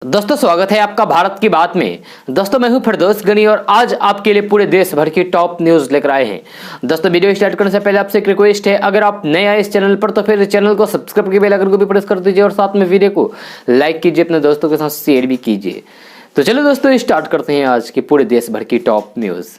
दोस्तों स्वागत है आपका भारत की बात में। दोस्तों मैं हूं फिरदौस गनी और आज आपके लिए पूरे देश भर की टॉप न्यूज लेकर आए हैं। दोस्तों वीडियो स्टार्ट करने से पहले आपसे एक रिक्वेस्ट है, अगर आप नए आए इस चैनल पर तो फिर चैनल को सब्सक्राइब के बेल आइकन को भी प्रेस कर दीजिए और साथ में वीडियो को लाइक कीजिए, अपने दोस्तों के साथ शेयर भी कीजिए। तो चलो दोस्तों स्टार्ट करते हैं आज की पूरे देश भर की टॉप न्यूज।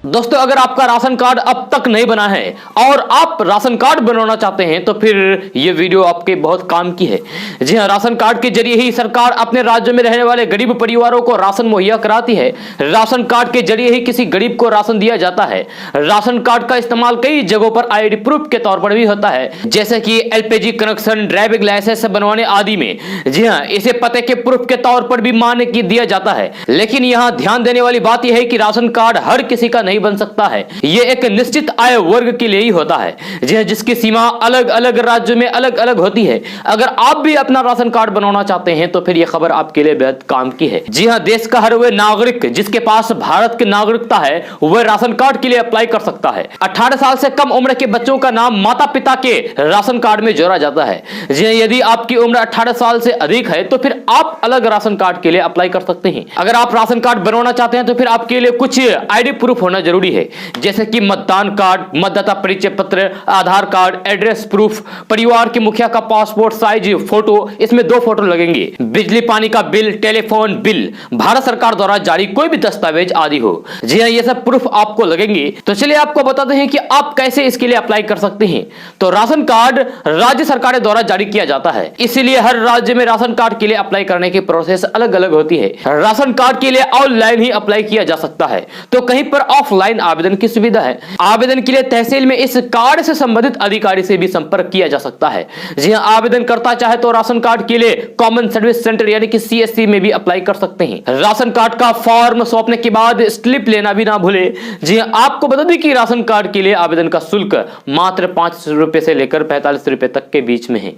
दोस्तों अगर आपका राशन कार्ड अब तक नहीं बना है और आप राशन कार्ड बनवाना चाहते हैं तो फिर यह वीडियो आपके बहुत काम की है। जी हां, राशन कार्ड के जरिए ही सरकार अपने राज्य में रहने वाले गरीब परिवारों को राशन मुहैया कराती है। राशन कार्ड के जरिए ही किसी गरीब को राशन दिया जाता है। राशन कार्ड का इस्तेमाल कई जगहों पर आईडी प्रूफ के तौर पर भी होता है, जैसे कि एलपीजी कनेक्शन, ड्राइविंग लाइसेंस बनवाने आदि में। जी हां, इसे पते के प्रूफ के तौर पर भी मान्य दिया जाता है। लेकिन यहां ध्यान देने वाली बात यह है कि राशन कार्ड हर किसी का नहीं बन सकता है। यह एक निश्चित आय वर्ग के लिए ही होता है, जिसकी सीमा अलग अलग राज्यों में अलग अलग होती है। अगर आप भी अपना राशन कार्ड बनवाना चाहते हैं तो फिर यह खबर आपके लिए बेहद काम की है। जी हां, देश का हर वह नागरिक जिसके पास भारत की नागरिकता है वह राशन कार्ड के लिए अप्लाई कर सकता है। 18 साल से कम उम्र के बच्चों का नाम माता पिता के राशन कार्ड में जोड़ा जाता है। जी हां, यदि आपकी उम्र 18 साल से अधिक है तो फिर आप अलग राशन कार्ड के लिए अप्लाई कर सकते हैं। अगर आप राशन कार्ड बनवाना चाहते हैं तो फिर आपके लिए कुछ आईडी प्रूफ होना जरूरी है, जैसे कि मतदान कार्ड, मतदाता परिचय पत्र, आधार कार्ड, एड्रेस प्रूफ, परिवार के मुखिया का पासपोर्ट साइज फोटो, इसमें 2 फोटो लगेंगे, बिजली पानी का बिल, टेलीफोन बिल, भारत सरकार द्वारा जारी कोई भी दस्तावेज आदि हो। जी हां, ये सब प्रूफ आपको लगेंगे। तो चलिए आपको बताते हैं कि आप कैसे इसके लिए अप्लाई कर सकते हैं। तो राशन कार्ड राज्य सरकार द्वारा जारी किया जाता है, इसीलिए हर राज्य में राशन कार्ड के लिए अप्लाई करने की प्रोसेस अलग अलग होती है। राशन कार्ड के लिए ऑनलाइन ही अप्लाई किया जा सकता है, तो कहीं पर ऑफलाइन आवेदन की सुविधा है। आवेदन के लिए तहसील में इस कार्ड से संबंधित अधिकारी से भी संपर्क किया जा सकता है। जी हां, आवेदन करता चाहे तो राशन कार्ड के लिए कॉमन सर्विस सेंटर यानी कि सीएससी में भी अप्लाई कर सकते हैं। राशन कार्ड का फॉर्म सौंपने के बाद स्लिप लेना भी ना भूले। जी हां, आपको बता दें कि राशन कार्ड के लिए आवेदन का शुल्क मात्र 5 रुपए से लेकर 45 रुपए तक के बीच में है।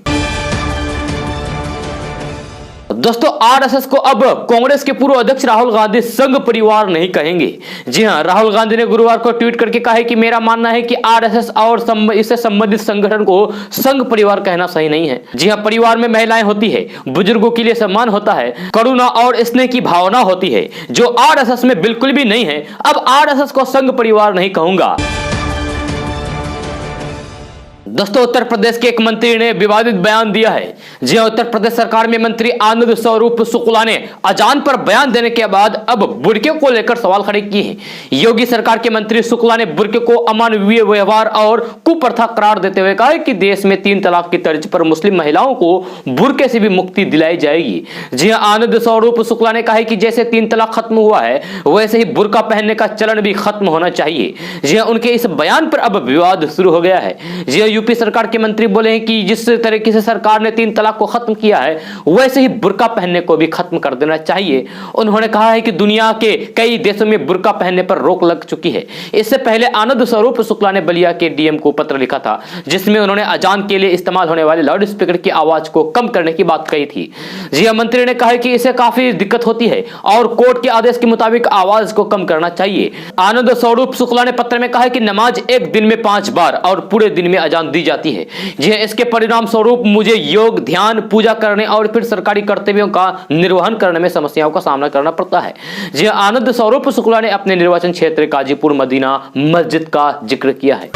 दोस्तों आरएसएस को अब कांग्रेस के पूर्व अध्यक्ष राहुल गांधी संघ परिवार नहीं कहेंगे। जी हां, राहुल गांधी ने गुरुवार को ट्वीट करके कहा है कि मेरा मानना है कि आरएसएस और इससे संबंधित संगठन को संघ परिवार कहना सही नहीं है। जी हां, परिवार में महिलाएं होती है, बुजुर्गों के लिए सम्मान होता है, करुणा और स्नेह की भावना होती है, जो आरएसएस में बिल्कुल भी नहीं है। अब आरएसएस को संघ परिवार नहीं कहूंगा। दोस्तों उत्तर प्रदेश के एक मंत्री ने विवादित बयान दिया है। जी हां, उत्तर प्रदेश सरकार में मंत्री आनंद स्वरूप शुक्ला ने अजान पर बयान देने के बाद अब बुर्के को लेकर सवाल खड़े किए हैं। योगी सरकार के मंत्री शुक्ला ने बुर्के को अमानवीय व्यवहार और कुप्रथा करार देते हुए कहा कि देश में 3 तलाक की तर्ज पर मुस्लिम महिलाओं को बुर्के से भी मुक्ति दिलाई जाएगी। जी हां, आनंद स्वरूप शुक्ला ने कहा कि जैसे 3 तलाक खत्म हुआ है वैसे ही बुर्का पहनने का चलन भी खत्म होना चाहिए। जी हां, उनके इस बयान पर अब विवाद शुरू हो गया है। जी हां, यूपी सरकार के मंत्री बोले हैं कि जिस तरीके से सरकार ने 3 तलाक को खत्म किया है वैसे ही बुर्का पहनने को भी खत्म कर देना चाहिए। उन्होंने कहा है कि दुनिया के कई देशों में बुर्का पहनने पर रोक लग चुकी है। इससे पहले आनंद स्वरूप शुक्ला ने बलिया के डीएम को पत्र लिखा था, जिसमें उन्होंने अजान के लिए इस्तेमाल होने वाले लाउड स्पीकर की आवाज को कम करने की बात कही थी। जी हां, मंत्री ने कहा कि इससे काफी दिक्कत होती है और कोर्ट के आदेश के मुताबिक आवाज को कम करना चाहिए। आनंद स्वरूप शुक्ला ने पत्र में कहा कि नमाज एक दिन में 5 बार और पूरे दिन में अजान दी जाती है। जी हां, इसके परिणाम स्वरूप मुझे योग, ध्यान, पूजा करने और फिर सरकारी कर्तव्यों का निर्वहन करने में समस्याओं का सामना करना पड़ता है। जी हां, आनंद स्वरूप शुक्ला ने अपने निर्वाचन क्षेत्र काजीपुर मदीना मस्जिद का जिक्र किया है।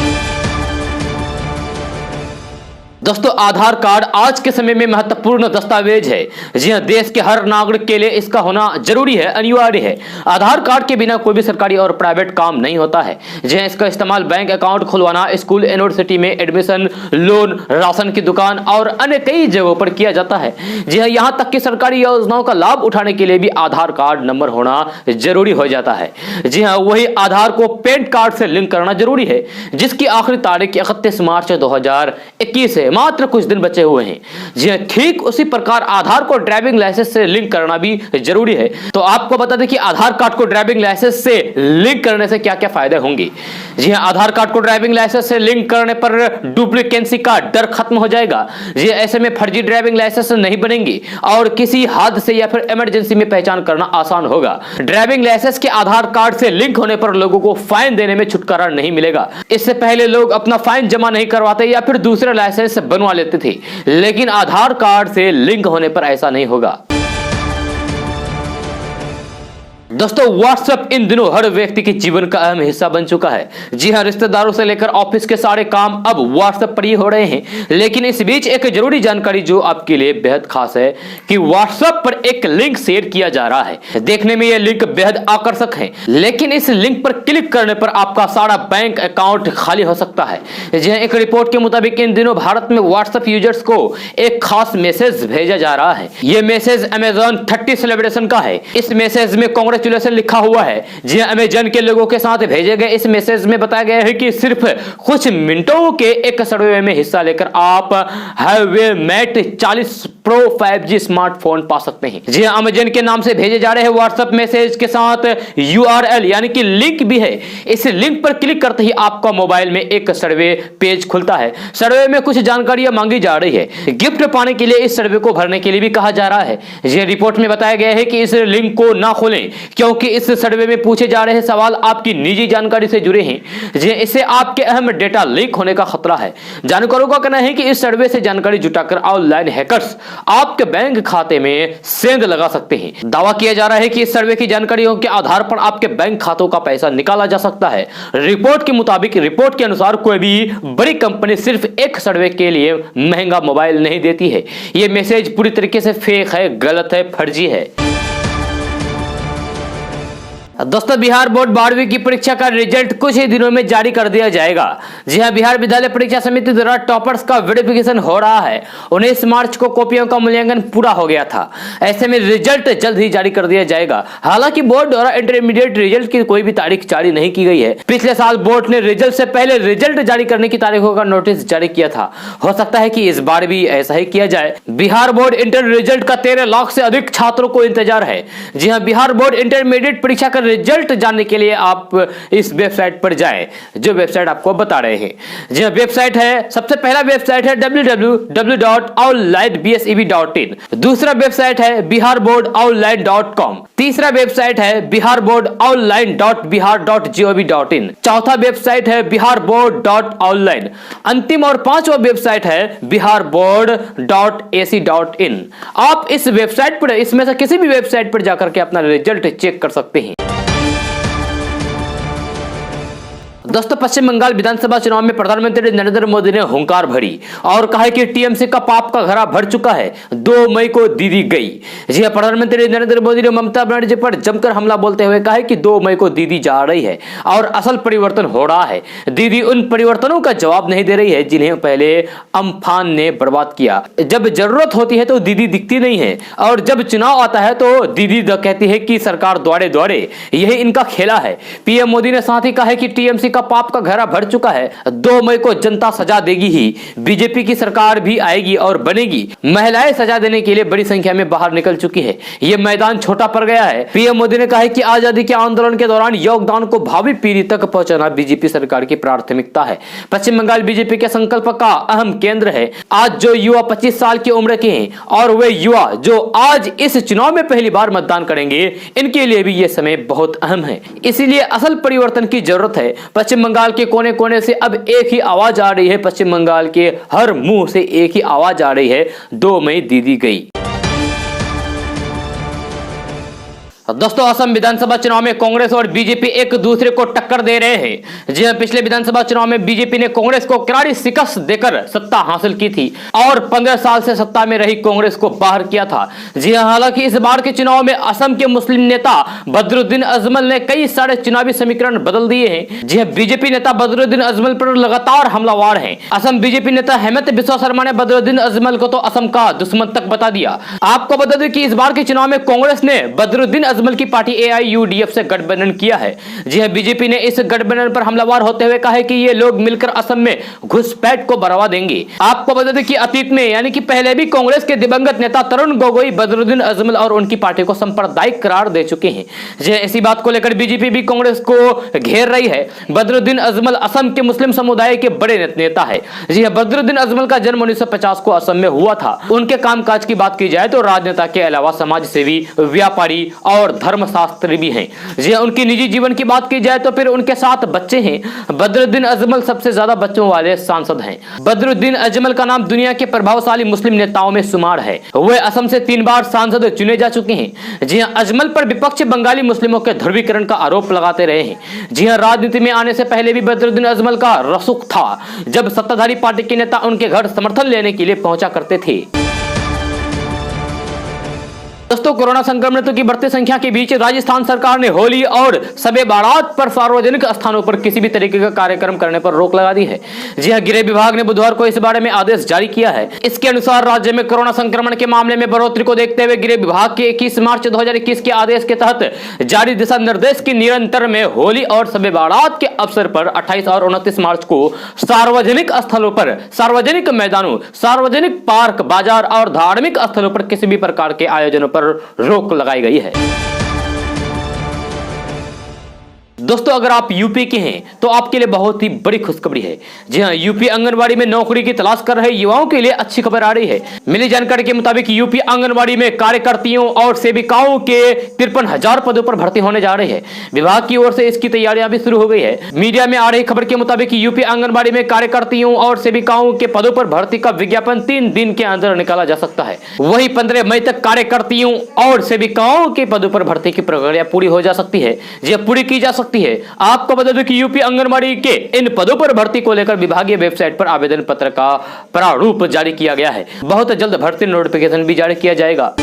दोस्तों आधार कार्ड आज के समय में महत्वपूर्ण दस्तावेज है। जी हां, देश के हर नागरिक के लिए इसका होना जरूरी है, अनिवार्य है। आधार कार्ड के बिना कोई भी सरकारी और प्राइवेट काम नहीं होता है। जी हां, इसका इस्तेमाल बैंक अकाउंट खुलवाना, स्कूल, यूनिवर्सिटी में एडमिशन, लोन, राशन की दुकान और अन्य कई जगहों पर किया जाता है। जी हां, यहां तक कि सरकारी योजनाओं का लाभ उठाने के लिए भी आधार कार्ड नंबर होना जरूरी हो जाता है। जी हां, वही आधार को पैन कार्ड से लिंक करना जरूरी है, जिसकी आखिरी तारीख 31 मार्च 2021 है। मात्र कुछ दिन बचे हुए हैं। जी हां, ठीक उसी प्रकार आधार को ड्राइविंग लाइसेंस से लिंक करना भी जरूरी है। तो आपको बता दें कि आधार कार्ड को ड्राइविंग लाइसेंस से लिंक करने से क्या क्या फायदे होंगे। जी हां, आधार कार्ड को ड्राइविंग लाइसेंस से लिंक करने पर डुप्लीकेसी का डर खत्म हो जाएगा। जी ऐसे में फर्जी ड्राइविंग लाइसेंस नहीं बनेंगे और किसी हादसे या फिर इमरजेंसी में पहचान करना आसान होगा। ड्राइविंग लाइसेंस के आधार कार्ड से लिंक होने पर लोगों को फाइन देने में छुटकारा नहीं मिलेगा। इससे पहले लोग अपना फाइन जमा नहीं करवाते या फिर दूसरे लाइसेंस बनवा लेते थे, लेकिन आधार कार्ड से लिंक होने पर ऐसा नहीं होगा। दोस्तों, व्हाट्सएप इन दिनों हर व्यक्ति के जीवन का अहम हिस्सा बन चुका है। जी हां, रिश्तेदारों से लेकर ऑफिस के सारे काम अब व्हाट्सएप पर ही हो रहे हैं। लेकिन इस बीच एक जरूरी जानकारी जो आपके लिए बेहद खास है कि व्हाट्सएप पर एक लिंक शेयर किया जा रहा है। देखने में यह लिंक बेहद आकर्षक है, लेकिन इस लिंक पर क्लिक करने पर आपका सारा बैंक अकाउंट खाली हो सकता है। जी हां, एक रिपोर्ट के मुताबिक इन दिनों भारत में व्हाट्सएप यूजर्स को एक खास मैसेज भेजा जा रहा है। यह मैसेज अमेजॉन 30 सेलिब्रेशन का है। इस मैसेज में कांग्रेचुलेशन लिखा हुआ है। जी अमेजन के लोगों के साथ भेजे गए इस मैसेज में बताया गया है कि सिर्फ कुछ मिनटों के एक सर्वे में हिस्सा लेकर आप highway met 40 pro 5G smartphone पा सकते हैं। जी अमेजन के नाम से भेजे जा रहे हैं व्हाट्सएप मैसेज के साथ URL यानी कि लिंक भी है। इस लिंक पर क्लिक करते ही आपका मोबाइल में एक सर्वे पेज खुलता है। सर्वे में कुछ जानकारियां मांगी जा रही है। गिफ्ट पाने के लिए इस सर्वे को भरने के लिए भी कहा जा रहा है। ये रिपोर्ट में बताया गया है कि इस लिंक को ना खोलें, क्योंकि इस सर्वे में पूछे जा रहे सवाल आपकी निजी जानकारी से जुड़े हैं। इससे आपके अहम डेटा लीक होने का खतरा है। जानकारों का कहना है कि इस सर्वे से जानकारी जुटाकर ऑनलाइन हैकर्स आपके बैंक खाते में सेंध लगा सकते हैं। दावा किया जा रहा है कि इस सर्वे की जानकारियों के आधार पर आपके बैंक खातों का पैसा निकाला जा सकता है। रिपोर्ट के मुताबिक, रिपोर्ट के अनुसार कोई भी बड़ी कंपनी सिर्फ एक सर्वे के लिए महंगा मोबाइल नहीं देती है। यह मैसेज पूरी तरीके से फेक है, गलत है, फर्जी है। दोस्तों, बिहार बोर्ड 12वीं की परीक्षा का रिजल्ट कुछ ही दिनों में जारी कर दिया जाएगा। जी हां, बिहार विद्यालय परीक्षा समिति द्वारा टॉपर्स का वेरिफिकेशन हो रहा है। 19 मार्च को कॉपियों का मूल्यांकन पूरा हो गया था। ऐसे में रिजल्ट जल्द ही जारी कर दिया जाएगा। हालांकि बोर्ड द्वारा इंटरमीडिएट रिजल्ट की कोई भी तारीख जारी नहीं की गई है। पिछले साल बोर्ड ने रिजल्ट से पहले रिजल्ट जारी करने की तारीखों का नोटिस जारी किया था। हो सकता है कि इस बार भी ऐसा ही किया जाए। बिहार बोर्ड इंटर रिजल्ट का 13 लाख से अधिक छात्रों को इंतजार है। जी हां, बिहार बोर्ड इंटरमीडिएट परीक्षा का रिजल्ट जानने के लिए आप इस वेबसाइट पर जाएं, जो वेबसाइट आपको बता रहे हैं। जी हां, वेबसाइट है, सबसे पहला वेबसाइट है www.onlinebseb.in। दूसरा वेबसाइट है biharboardonline.com। तीसरा वेबसाइट है biharboardonline.bihar.gov.in। चौथा वेबसाइट है biharboard.online। अंतिम और पांचवा वेबसाइट है biharboard.ac.in। आप इस वेबसाइट पर, इसमें से किसी भी वेबसाइट पर जाकर के अपना रिजल्ट चेक कर सकते हैं। दोस्तों, पश्चिम बंगाल विधानसभा चुनाव में प्रधानमंत्री नरेंद्र मोदी ने हुंकार भरी और कहा कि टीएमसी का पाप का घड़ा भर चुका है। 2 मई को दीदी गई। जी हां, प्रधानमंत्री नरेंद्र मोदी ने ममता बनर्जी पर जमकर हमला बोलते हुए कहा कि 2 मई को दीदी जा रही है और असल परिवर्तन हो रहा है। दीदी उन परिवर्तनों का जवाब नहीं दे रही है जिन्हें पहले अम्फान ने बर्बाद किया। जब जरूरत होती है तो दीदी दिखती नहीं है, और जब चुनाव आता है तो दीदी कहती है कि सरकार द्वारे द्वारे। यही इनका खेला है। पीएम मोदी ने साथ ही कहा कि टीएमसी का पाप का घड़ा भर चुका है। 2 मई को जनता सजा देगी ही। बीजेपी की सरकार भी आएगी और बनेगी। महिलाएं सजा देने के लिए बड़ी संख्या में बाहर निकल चुकी है। यह मैदान छोटा पड़ गया है। पीएम मोदी ने कहा कि आजादी के आंदोलन के दौरान योगदान को भावी पीढ़ी तक पहुंचाना बीजेपी सरकार की प्राथमिकता है। पश्चिम बंगाल बीजेपी के संकल्प का अहम केंद्र है। आज जो युवा 25 साल की उम्र के हैं और वे युवा जो आज इस चुनाव में पहली बार मतदान करेंगे, इनके लिए भी यह समय बहुत अहम है। इसीलिए असल परिवर्तन की जरूरत है। पश्चिम बंगाल के कोने कोने से अब एक ही आवाज आ रही है। पश्चिम बंगाल के हर मुंह से एक ही आवाज आ रही है, 2 मई दीदी गई। दोस्तों, असम विधानसभा चुनाव में कांग्रेस और बीजेपी एक दूसरे को टक्कर दे रहे हैं। जी हां, पिछले विधानसभा चुनाव में बीजेपी ने कांग्रेस को करारी शिकस्त देकर सत्ता हासिल की थी और 15 साल से सत्ता में रही कांग्रेस को बाहर किया था। जी हां, हालांकि इस बार के चुनाव में असम के मुस्लिम नेता बदरुद्दीन अजमल ने कई सारे चुनावी समीकरण बदल दिए हैं। जी हां, बीजेपी नेता बदरुद्दीन अजमल पर लगातार हमलावर हैं। असम बीजेपी नेता हेमंत बिस्वा शर्मा ने बदरुद्दीन अजमल को तो असम का दुश्मन तक बता दिया। आपको बता दें कि इस बार के चुनाव में कांग्रेस ने बदरुद्दीन अजमल की पार्टी AIUDF से गठबंधन किया है। जी हां, बीजेपी ने इस गठबंधन पर हमलावर होते हुए कहा है कि ये लोग मिलकर असम में घुसपैठ को बढ़ावा देंगे। आपको बता दें कि अतीत में यानी कि पहले भी कांग्रेस के दिवंगत नेता तरुण गोगोई बदरुद्दीन अजमल और उनकी पार्टी को सांप्रदायिक करार दे चुके हैं। जी हां, इसी बात को लेकर बीजेपी भी कांग्रेस को घेर रही है। बदरुद्दीन अजमल असम के मुस्लिम समुदाय के बड़े नेता है। जी हां, बदरुद्दीन अजमल का जन्म 1950 को असम में हुआ था। उनके कामकाज की बात की जाए तो राजनेता के अलावा समाज सेवी, व्यापारी और और धर्मशास्त्री भी हैं। जी उनकी निजी जीवन की बात की जाए तो फिर उनके 7 बच्चे हैं। बदरुद्दीन अजमल सबसे ज्यादा बच्चों वाले सांसद हैं। बदरुद्दीन अजमल का नाम दुनिया के प्रभावशाली मुस्लिम नेताओं में शुमार है। वे असम से 3 बार सांसद चुने जा चुके हैं। जी हाँ, अजमल पर विपक्ष बंगाली मुस्लिमों के ध्रुवीकरण का आरोप लगाते रहे हैं। जी हाँ, राजनीति में आने से पहले भी बदरुद्दीन अजमल का रसूख था, जब सत्ताधारी पार्टी के नेता उनके घर समर्थन लेने के लिए पहुंचा करते थे। दोस्तों, कोरोना संक्रमितों की बढ़ती संख्या के बीच राजस्थान सरकार ने होली और शबे बारात पर सार्वजनिक स्थानों पर किसी भी तरीके का कार्यक्रम करने पर रोक लगा दी है। जी हां, गृह विभाग ने बुधवार को इस बारे में आदेश जारी किया है। इसके अनुसार राज्य में कोरोना संक्रमण के मामले में बढ़ोतरी को देखते हुए गृह विभाग के 21 मार्च 2021 के आदेश के तहत जारी दिशा निर्देश की निरंतर में होली और शबे बारात के अवसर पर 28 और 29 मार्च को सार्वजनिक स्थलों पर, सार्वजनिक मैदानों, सार्वजनिक पार्क, बाजार और धार्मिक स्थलों पर किसी भी प्रकार के आयोजनों पर रोक लगाई गई है। दोस्तों, अगर आप यूपी के हैं तो आपके लिए बहुत ही बड़ी खुशखबरी है। जी हां, यूपी आंगनबाड़ी में नौकरी की तलाश कर रहे युवाओं के लिए अच्छी खबर आ रही है। मिली जानकारी के मुताबिक यूपी आंगनबाड़ी में कार्यकर्तियों और सेविकाओं के 53,000 पदों पर भर्ती होने जा रही है। विभाग की ओर से इसकी तैयारियां भी शुरू हो गई है। मीडिया में आ रही खबर के मुताबिक यूपी आंगनबाड़ी में कार्यकर्तियों और सेविकाओं के पदों पर भर्ती का विज्ञापन 3 दिन के अंदर निकाला जा सकता है। वही 15 मई तक कार्यकर्तियों और सेविकाओं के पदों पर भर्ती की प्रक्रिया पूरी हो जा सकती है। जी पूरी की जा सकती है। आपको बता दूं कि यूपी आंगनबाड़ी के इन पदों पर भर्ती को लेकर विभागीय वेबसाइट पर आवेदन पत्र का प्रारूप जारी किया गया है। बहुत जल्द भर्ती नोटिफिकेशन भी जारी किया जाएगा।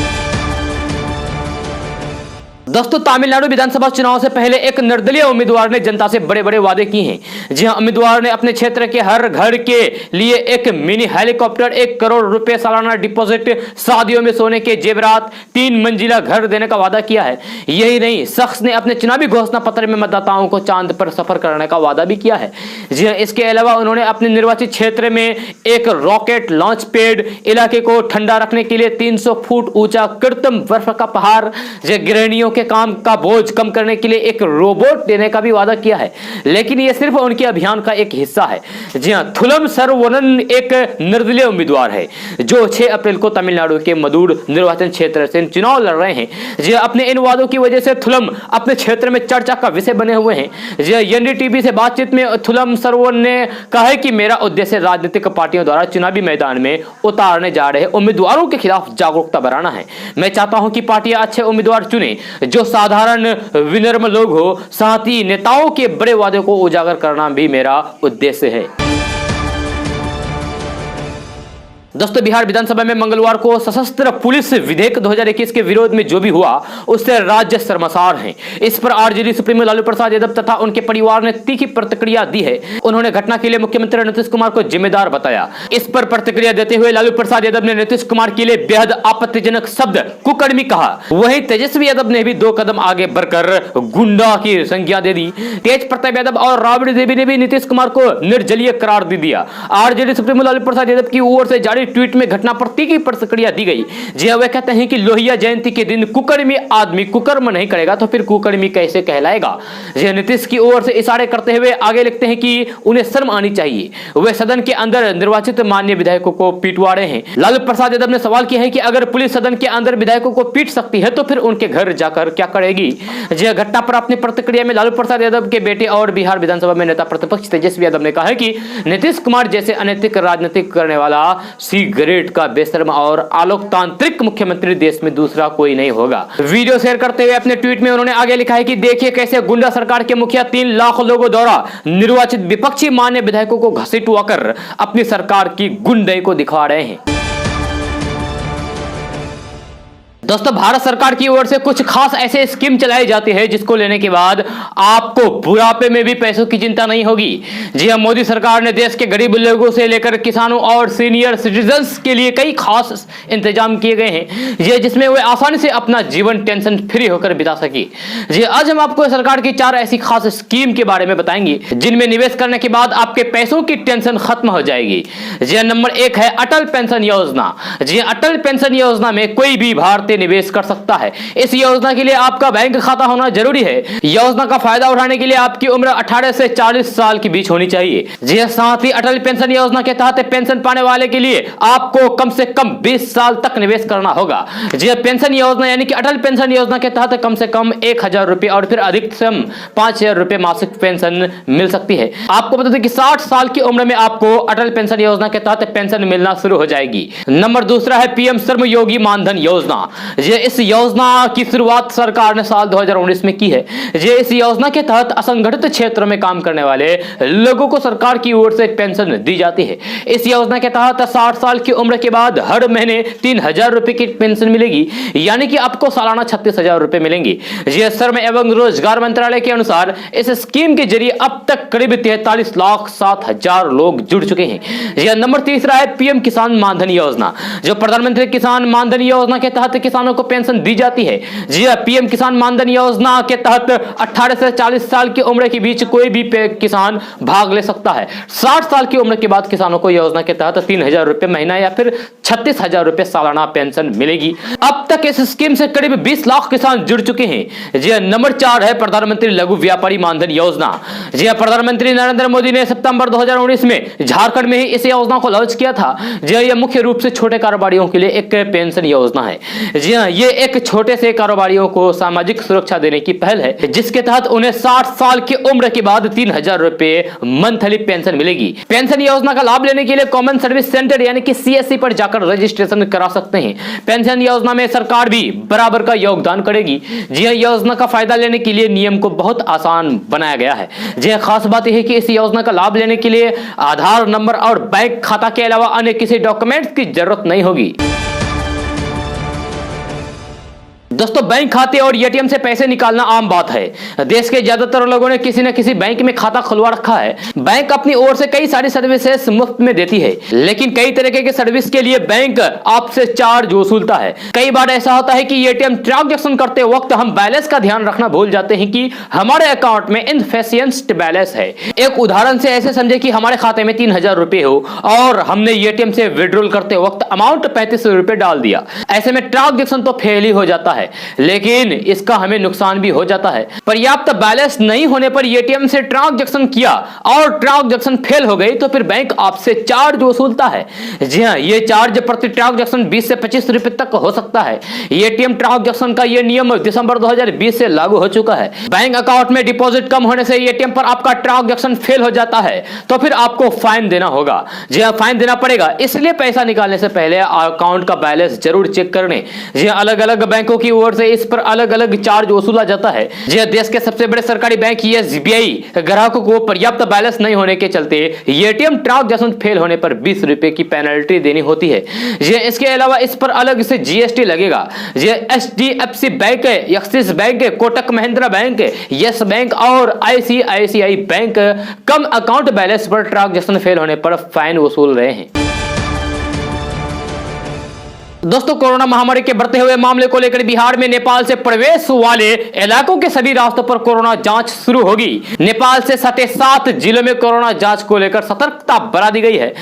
दोस्तों, तमिलनाडु विधानसभा चुनाव से पहले एक निर्दलीय उम्मीदवार ने जनता से बड़े बड़े वादे किए हैं। जी हां, उम्मीदवार ने अपने क्षेत्र के हर घर के लिए एक मिनी हेलीकॉप्टर, 1 करोड़ रुपए सालाना डिपॉजिट, शादियों में सोने के जेवरात, 3 मंजिला घर देने का वादा किया है। यही नहीं, शख्स ने अपने चुनावी घोषणा पत्र में मतदाताओं को चांद पर सफर करने का वादा भी किया है। जी हां, इसके अलावा उन्होंने अपने निर्वाचित क्षेत्र में एक रॉकेट लॉन्च पैड, इलाके को ठंडा रखने के लिए 300 फुट ऊंचा कृत्रिम बर्फ का पहाड़, गृहिणियों के काम का बोझ कम करने के लिए एक रोबोट देने का भी वादा किया है। लेकिन यह सिर्फ उनके अभियान का एक हिस्सा है। जी हां, थुलम सर्वोनन एक निर्दलीय उम्मीदवार है जो 6 अप्रैल को तमिलनाडु के मदुर निर्वाचन क्षेत्र से चुनाव लड़ रहे हैं। जी हां, अपने इन वादों की वजह से थुलम अपने क्षेत्र में चर्चा का विषय बने हुए हैं। जी हां, एनडीटीवी से बातचीत में थुलम सर्वोनन ने कहा है कि मेरा उद्देश्य राजनीतिक पार्टियों द्वारा चुनावी मैदान में उतारने जा रहे उम्मीदवारों के खिलाफ जागरूकता बढ़ाना है। मैं चाहता हूं कि पार्टियां अच्छे उम्मीदवार चुने जो साधारण विनम्र लोग हो। साथ ही नेताओं के बड़े वादे को उजागर करना भी मेरा उद्देश्य है। दोस्तों, बिहार विधानसभा में मंगलवार को सशस्त्र पुलिस विधेयक 2021 के विरोध में जो भी हुआ उससे राज्य शर्मसार है। इस पर आरजेडी सुप्रीमो लालू प्रसाद यादव तथा उनके परिवार ने तीखी प्रतिक्रिया दी है। उन्होंने घटना के लिए मुख्यमंत्री नीतीश कुमार को जिम्मेदार बताया। इस पर प्रतिक्रिया देते हुए लालू प्रसाद यादव ने नीतीश कुमार के लिए बेहद आपत्तिजनक शब्द कुकर्मी कहा। वहीं तेजस्वी यादव ने भी 2 कदम आगे बढ़कर गुंडा की संज्ञा दे दी। तेज प्रताप यादव और राबड़ी देवी ने भी नीतीश कुमार को निर्दलीय करार दे दिया। आरजेडी सुप्रीमो लालू प्रसाद यादव की ओर से जारी ट्वीट में घटना पर तीखी प्रतिक्रिया दी गई। जी हां, वे कहते हैं कि लोहिया जयंती के दिन कुकर्मी आदमी कुकर्म नहीं करेगा तो फिर कुकर्मी कैसे कहलाएगा। जी हां, नीतीश की ओर से इशारे करते हुए आगे लिखते हैं कि उन्हें शर्म आनी चाहिए। वे सदन के अंदर निर्वाचित माननीय विधायकों को पिटवा रहे हैं। लालू प्रसाद यादव ने सवाल किया है कि अगर पुलिस सदन के अंदर विधायकों को पीट सकती है तो फिर उनके घर जाकर क्या करेगी। जी हां, घटना पर अपनी प्रतिक्रिया में लालू प्रसाद यादव के बेटे और बिहार विधानसभा में नेता प्रतिपक्ष तेजस्वी यादव ने कहा है कि नीतीश कुमार जैसे अनैतिक राजनीति करने वाला सिगरेट का बेशर्म और आलोकतांत्रिक मुख्यमंत्री देश में दूसरा कोई नहीं होगा। वीडियो शेयर करते हुए अपने ट्वीट में उन्होंने आगे लिखा है कि देखिए कैसे गुंडा सरकार के मुखिया 3 लाख लोगों द्वारा निर्वाचित विपक्षी मान्य विधायकों को घसीटवाकर अपनी सरकार की गुंडाई को दिखा रहे हैं। दोस्तों, भारत सरकार की ओर से कुछ खास ऐसे स्कीम चलाई जाती है जिसको लेने के बाद आपको बुढ़ापे में भी पैसों की चिंता नहीं होगी। जी हां, मोदी सरकार ने देश के गरीब लोगों से लेकर किसानों और सीनियर सिटीजन्स के लिए कई खास इंतजाम किए गए हैं, ये जिसमें वे आसानी से अपना जीवन टेंशन फ्री होकर बिता सके। जी, आज हम आपको सरकार की 4 ऐसी खास स्कीम के बारे में बताएंगे जिनमें निवेश करने के बाद आपके पैसों की टेंशन खत्म हो जाएगी। जी, नंबर 1 है अटल पेंशन योजना। जी, अटल पेंशन योजना में कोई भी भारतीय रुपए निवेश कर सकता है। इस योजना के लिए आपका बैंक खाता होना जरूरी है। योजना का फायदा उठाने के लिए आपकी उम्र 18 से 40 साल के बीच होनी चाहिए। जी साथ ही अटल पेंशन योजना के तहत पेंशन पाने वाले के लिए आपको कम से कम 20 साल तक निवेश करना होगा। जी पेंशन योजना यानी कि अटल पेंशन योजना के तहत कम से कम 1000 रुपए और फिर अधिकतम 5000 रुपए मासिक पेंशन मिल सकती है। आपको बता दें कि 60 साल की उम्र में आपको अटल पेंशन योजना के तहत पेंशन मिलना शुरू हो जाएगी। नंबर दूसरा है पीएम श्रमयोगी मानधन योजना। ये इस योजना की शुरुआत सरकार ने साल 2019 में की है। ये इस योजना के तहत असंगठित क्षेत्र में काम करने वाले लोगों को सरकार की ओर से पेंशन दी जाती है। इस योजना के तहत 60 साल की उम्र के बाद हर महीने 3000 रुपए की पेंशन मिलेगी, यानी कि आपको सालाना 36,000 रुपए मिलेंगे। ये श्रम एवं रोजगार मंत्रालय के अनुसार इस स्कीम के जरिए अब तक करीब 43,07,000 लोग जुड़ चुके हैं। यह नंबर तीसरा है पीएम किसान मानधन योजना। जो प्रधानमंत्री किसान मानधन योजना के तहत किसानों को पेंशन दी जाती है। जी पीएम किसान मानधन योजना के तहत 18 से 40 साल की उम्र के बीच कोई भी किसान भाग ले सकता है। 60 साल की उम्र के बाद किसानों को योजना के तहत 3000 रुपए महीना या फिर 36,000 रुपए सालाना पेंशन मिलेगी। अब तक इस स्कीम से करीब 20 लाख किसान जुड़ चुके हैं। जी नंबर 4 है प्रधानमंत्री लघु व्यापारी मानधन योजना। जी प्रधानमंत्री नरेंद्र मोदी ने सितंबर 2019 में झारखंड में ही इस योजना को लॉन्च किया था। जी यह मुख्य रूप से छोटे कारोबारियों के लिए एक पेंशन योजना है। जी हाँ, ये एक छोटे से कारोबारियों को सामाजिक सुरक्षा देने की पहल है, जिसके तहत उन्हें 60 साल की उम्र के बाद 3000 रुपए मंथली पेंशन मिलेगी। पेंशन योजना का लाभ लेने के लिए कॉमन सर्विस सेंटर यानी कि सीएससी पर जाकर रजिस्ट्रेशन करा सकते हैं। पेंशन योजना में सरकार भी बराबर का योगदान करेगी। जी हाँ, योजना का फायदा लेने के लिए नियम को बहुत आसान बनाया गया है। जी हाँ, खास बात यह है कि इस योजना का लाभ लेने के लिए आधार नंबर और बैंक खाता के अलावा अन्य किसी डॉक्यूमेंट्स की जरूरत नहीं होगी। दोस्तों बैंक खाते और एटीएम से पैसे निकालना आम बात है। देश के ज्यादातर लोगों ने किसी न किसी बैंक में खाता खुलवा रखा है। बैंक अपनी ओर से कई सारी सर्विसेज मुफ्त में देती है, लेकिन कई तरीके के सर्विस के लिए बैंक आपसे चार्ज वसूलता है। कई बार ऐसा होता है कि एटीएम ट्रांजैक्शन करते वक्त हम बैलेंस का ध्यान रखना भूल जाते हैं कि हमारे अकाउंट में इनसफिशिएंट बैलेंस है। एक उदाहरण से ऐसे समझे कि हमारे खाते में 3000 रुपए हो और हमने एटीएम से विड्रॉल करते वक्त अमाउंट 35 रुपए डाल दिया। ऐसे में ट्रांजैक्शन तो फेल ही हो जाता है, लेकिन इसका हमें नुकसान भी हो जाता है। पर्याप्त बैलेंस नहीं होने पर एटीएम से ट्रांजैक्शन किया और ट्रांजैक्शन फेल हो गई तो फिर बैंक आपसे चार्ज वसूलता है। जी हां, ये चार्ज प्रति ट्रांजैक्शन 20 से 25 रुपए तक हो सकता है। एटीएम ट्रांजैक्शन का ये नियम दिसंबर 2020 से लागू हो चुका है। बैंक अकाउंट में डिपॉजिट कम होने से एटीएम पर आपका ट्रांजैक्शन फेल हो जाता है तो फिर आपको फाइन देना होगा। जी हां, फाइन देना पड़ेगा। इसलिए पैसा निकालने से पहले अकाउंट का बैलेंस जरूर चेक कर लें। जी हां, अलग अलग बैंकों की ओर से इस पर अलग अलग चार्ज वसूला जाता है। जी देश के सबसे बड़े सरकारी बैंक एसबीआई ग्राहकों को पर्याप्त बैलेंस नहीं होने के चलते एटीएम ट्रांजैक्शन फेल होने पर 20 रुपए की पेनल्टी देनी होती है। जी इसके अलावा इस पर अलग से जीएसटी लगेगा। जी HDFC bank, Axis bank, Kotak Mahindra bank, Yes bank और आईसीआईसीआई बैंक कम अकाउंट बैलेंस पर ट्रांजैक्शन फेल होने पर फाइन वसूल रहे हैं। दोस्तों कोरोना महामारी के बढ़ते हुए मामले को लेकर बिहार में नेपाल से प्रवेश वाले इलाकों के सभी रास्तों पर कोरोना जांच शुरू होगी। नेपाल से सटे 7 जिलों में कोरोना जांच को लेकर सतर्कता बढ़ा दी गई है।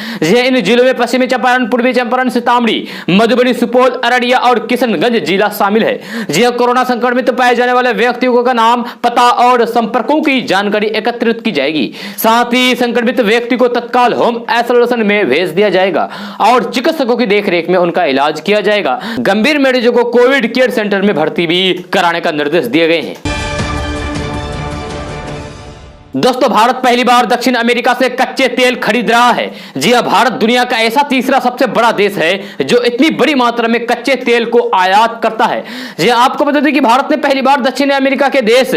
इन जिलों में पश्चिमी चंपारण, पूर्वी चंपारण, सीतामढ़ी, मधुबनी, सुपौल, अररिया और किशनगंज जिला शामिल है। जी कोरोना संक्रमित पाए जाने वाले व्यक्तियों का नाम, पता और संपर्कों की जानकारी एकत्रित की जाएगी। साथ ही संक्रमित व्यक्ति को तत्काल होम आइसोलेशन में भेज दिया जाएगा और चिकित्सकों की देखरेख में उनका इलाज किया जाएगा। गंभीर मरीजों को कोविड केयर सेंटर में भर्ती भी कराने का निर्देश दिए गए हैं। दोस्तों भारत पहली बार दक्षिण अमेरिका से कच्चे तेल खरीद रहा है। जी हां, भारत दुनिया का ऐसा तीसरा सबसे बड़ा देश है जो इतनी बड़ी मात्रा में कच्चे तेल को आयात करता है। जी हां, आपको बता दें कि भारत ने पहली बार दक्षिण अमेरिका के देश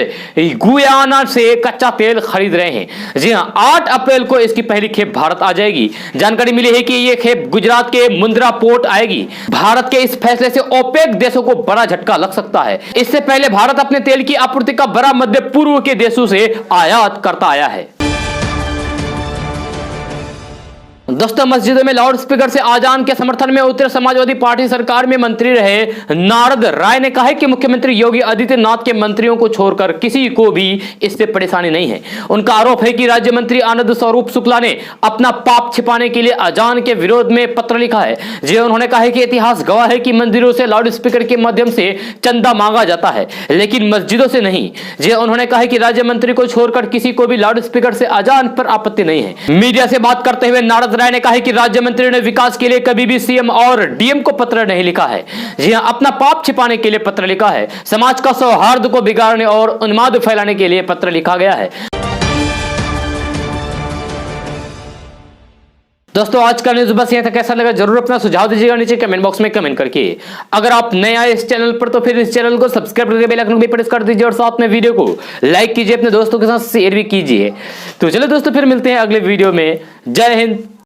गुयाना से कच्चा तेल खरीद रहे हैं। जी हां, 8 अप्रैल को इसकी पहली खेप भारत आ जाएगी। जानकारी मिली है कि यह खेप गुजरात के मुंद्रा पोर्ट आएगी। भारत के इस फैसले से ओपेक देशों को बड़ा झटका लग सकता है। इससे पहले भारत अपने तेल की आपूर्ति का बड़ा मध्य पूर्व के देशों से आयात करता आया है। दोस्तों, मस्जिदों में लाउड स्पीकर से आजान के समर्थन में उतरे समाजवादी पार्टी सरकार में मंत्री रहे नारद राय ने कहा है कि मुख्यमंत्री योगी आदित्यनाथ के मंत्रियों को छोड़कर किसी को भी इससे परेशानी नहीं है। उनका आरोप है कि राज्य मंत्री आनंद स्वरूप शुक्ला ने अपना पाप छिपाने के लिए अजान के विरोध में पत्र लिखा है। जी, उन्होंने कहा है कि इतिहास गवाह है कि मंदिरों से लाउड स्पीकर के माध्यम से चंदा मांगा जाता है, लेकिन मस्जिदों से नहीं। जी, उन्होंने कहा है कि राज्य मंत्री को छोड़कर किसी को भी लाउड स्पीकर से अजान पर आपत्ति नहीं है। मीडिया से बात करते हुए नारद राय ने कहा है कि राज्य मंत्री ने विकास के लिए कभी भी सीएम और डीएम को पत्र नहीं लिखा है। जी हां, अपना पाप छिपाने के लिए पत्र लिखा है। समाज का सौहार्द को बिगाड़ने और उन्माद फैलाने के लिए पत्र लिखा गया है। दोस्तों, आज का न्यूज बस यहां तक। कैसा लगा जरूर अपना सुझाव दीजिएगा नीचे कमेंट बॉक्स में कमेंट करके। अगर आप नए आए इस चैनल पर तो फिर इस चैनल को सब्सक्राइब करके बेल आइकन को भी प्रेस कर दीजिए और साथ में वीडियो को लाइक कीजिए, अपने दोस्तों के साथ शेयर भी कीजिए। तो चलो दोस्तों, फिर मिलते हैं अगले वीडियो में। जय हिंद।